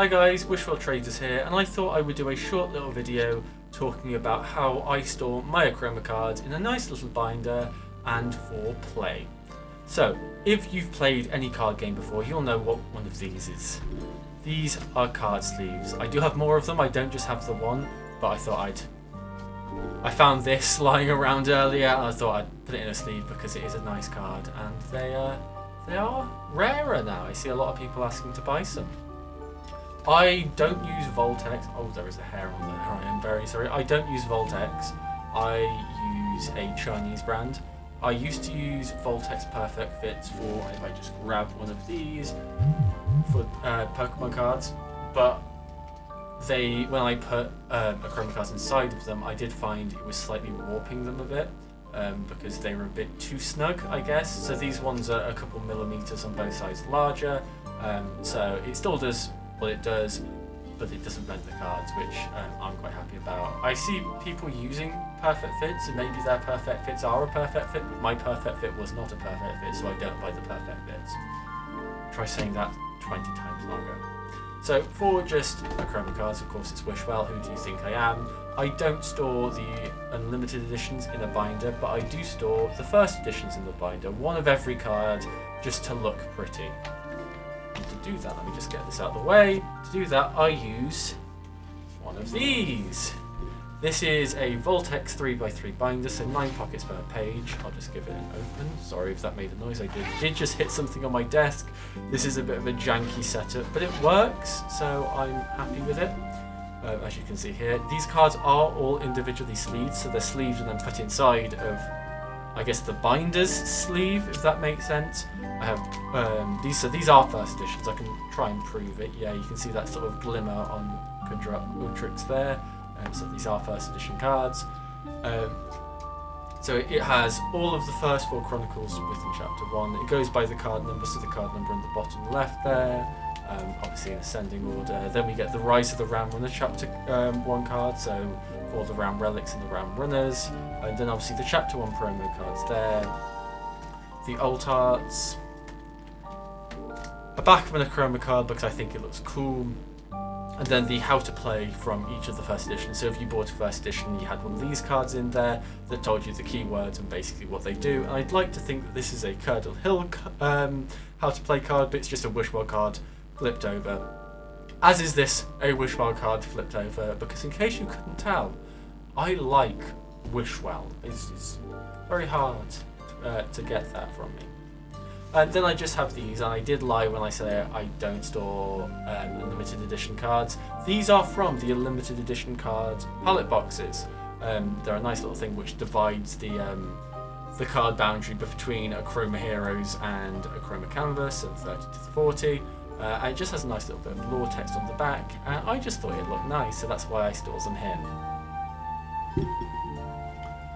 Hi guys, Wishwell Traders here, and I thought I would do a short little video talking about how I store my Achroma cards in a nice little binder and for play. So, if you've played any card game before, you'll know what one of these is. These are card sleeves. I do have more of them, I don't just have the one, but I found this lying around earlier and I thought I'd put it in a sleeve because it is a nice card, and they are rarer now. I see a lot of people asking to buy some. I don't use Voltex. Oh, there is a hair on there. I am very sorry. I don't use Voltex. I use a Chinese brand. I used to use Voltex Perfect Fits for, if I just grab one of these, for Pokemon cards. But when I put Achroma cards inside of them, I did find it was slightly warping them a bit. Because they were a bit too snug, I guess. So these ones are a couple millimeters on both sides larger. So it still does what it does, but it doesn't bend the cards, which I'm quite happy about. I see people using perfect fits, and maybe their perfect fits are a perfect fit, but my perfect fit was not a perfect fit, so I don't buy the perfect fits. Try saying that 20 times longer. So for just Achroma cards, of course it's Wishwell. Who do you think I am? I don't store the unlimited editions in a binder, but I do store the first editions in the binder, one of every card, just to look pretty. And to do that, let me just get this out of the way. To do that, I use one of these. This is a Voltex 3x3 binder, so 9 pockets per page. I'll just give it an open. Sorry if that made a noise. I did just hit something on my desk. This is a bit of a janky setup, but it works, so I'm happy with it. As you can see here, these cards are all individually sleeved, so they're sleeved and then put inside of, I guess, the binder's sleeve, if that makes sense. I have these, so these are first editions. I can try and prove it. Yeah, you can see that sort of glimmer on Ultrix there. So these are first edition cards. So it has all of the first 4 Chronicles within Chapter 1. It goes by the card number, so the card number in the bottom left there. Obviously in ascending order. Then we get the Rise of the Ram Runner Chapter 1 card, so for the Ram Relics and the Ram Runners. And then obviously the Chapter 1 promo cards there. The Alt Arts. A back of an Achroma card because I think it looks cool. And then the how to play from each of the first editions. So if you bought a first edition, you had one of these cards in there that told you the keywords and basically what they do. And I'd like to think that this is a Curdle Hill how to play card, but it's just a Wishwell card flipped over. As is this a Wishwell card flipped over, because in case you couldn't tell, I like Wishwell. It's very hard to get that from me. And then I just have these, and I did lie when I say I don't store limited edition cards. These are from the limited edition cards palette boxes. They're a nice little thing which divides the card boundary between Achroma Heroes and Achroma Canvas, and 30 to 40. And it just has a nice little bit of lore text on the back, and I just thought it looked nice, so that's why I store them here.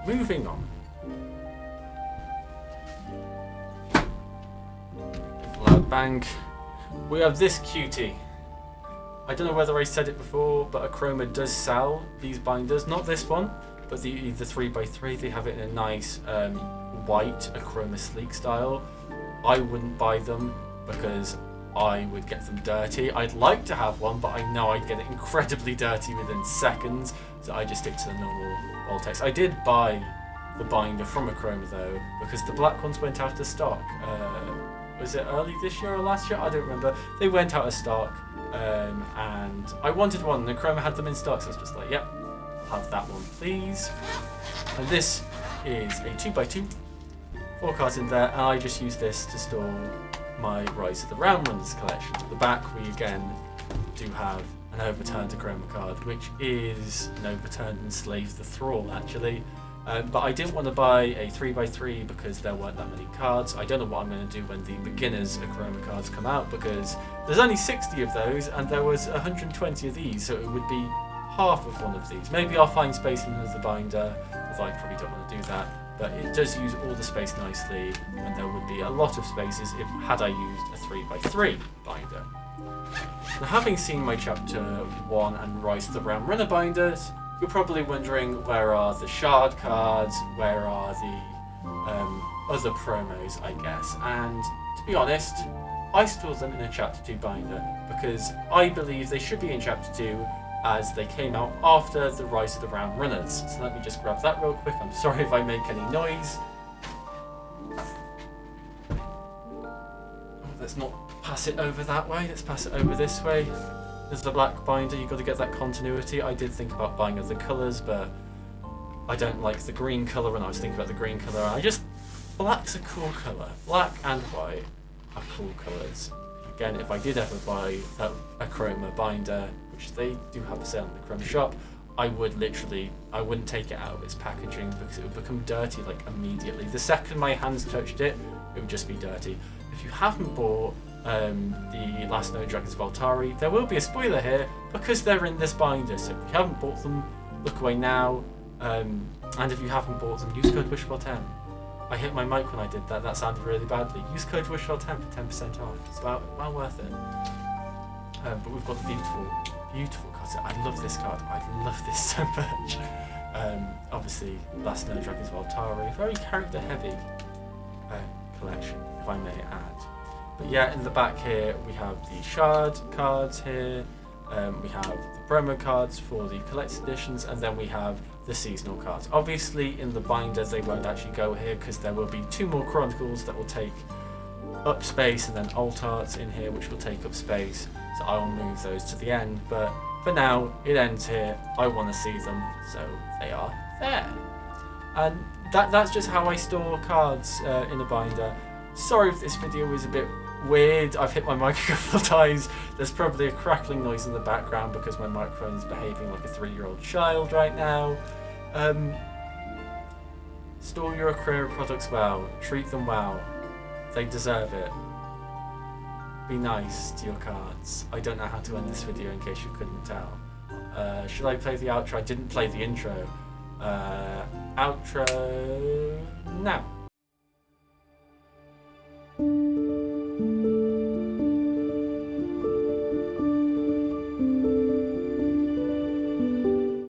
Moving on. Loud bang. We have this cutie. I don't know whether I said it before, but Achroma does sell these binders. Not this one, but the 3x3. They have it in a nice white Achroma sleek style. I wouldn't buy them because I would get them dirty. I'd like to have one, but I know I'd get it incredibly dirty within seconds, so I just stick to the normal Voltex. I did buy the binder from Achroma though, because the black ones went out of stock. Was it early this year or last year? I don't remember. They went out of stock, and I wanted one, and Achroma had them in stock, so I was just like, yep, I'll have that one, please. And this is a 2x2, 4 cards in there, and I just use this to store my Rise of the Ram Runners collection. At the back, we again do have an overturned Achroma card, which is an overturned Enslave the Thrall, actually. But I didn't want to buy a 3x3 because there weren't that many cards. I don't know what I'm going to do when the beginners Achroma cards come out, because there's only 60 of those and there was 120 of these, so it would be half of one of these. Maybe I'll find space in another binder, although I probably don't want to do that. But it does use all the space nicely, and there would be a lot of spaces had I used a 3x3 binder. Now, having seen my Chapter 1 and Rise of the Ram Runner binders, you're probably wondering, where are the shard cards, where are the other promos, I guess. And to be honest, I store them in a Chapter 2 binder because I believe they should be in Chapter 2 as they came out after the Rise of the Round Runners. So let me just grab that real quick. I'm sorry if I make any noise. Let's not pass it over that way, let's pass it over this way. There's the black binder, you've got to get that continuity. I did think about buying other colours, but I don't like the green colour when I was thinking about the green colour. Black's a cool colour. Black and white are cool colours. Again, if I did ever buy that Achroma binder, which they do have a sale in the Chrome shop, I wouldn't take it out of its packaging because it would become dirty like immediately. The second my hands touched it, it would just be dirty. If you haven't bought the Last Known Dragons Voltari, there will be a spoiler here because they're in this binder. So if you haven't bought them, look away now. And if you haven't bought them, use code Wishwell10. I hit my mic when I did that. That sounded really badly. Use code Wishwell10 for 10% off. It's well worth it. But we've got the beautiful card. I love this card. I love this so much. Obviously, Last Known Dragons Voltari, very character heavy collection, if I may add. But yeah, in the back here we have the shard cards here, we have the promo cards for the collector's editions, and then we have the seasonal cards. Obviously in the binder they won't actually go here because there will be 2 more Chronicles that will take up space, and then alt arts in here which will take up space, so I will move those to the end, but for now it ends here. I want to see them, so they are there. And that's just how I store cards in a binder. Sorry if this video is a bit weird. I've hit my mic a couple of times. There's probably a crackling noise in the background because my microphone is behaving like a 3-year-old child right now. Store your Achroma products well. Treat them well. They deserve it. Be nice to your cards. I don't know how to end this video in case you couldn't tell. Should I play the outro? I didn't play the intro. Outro now.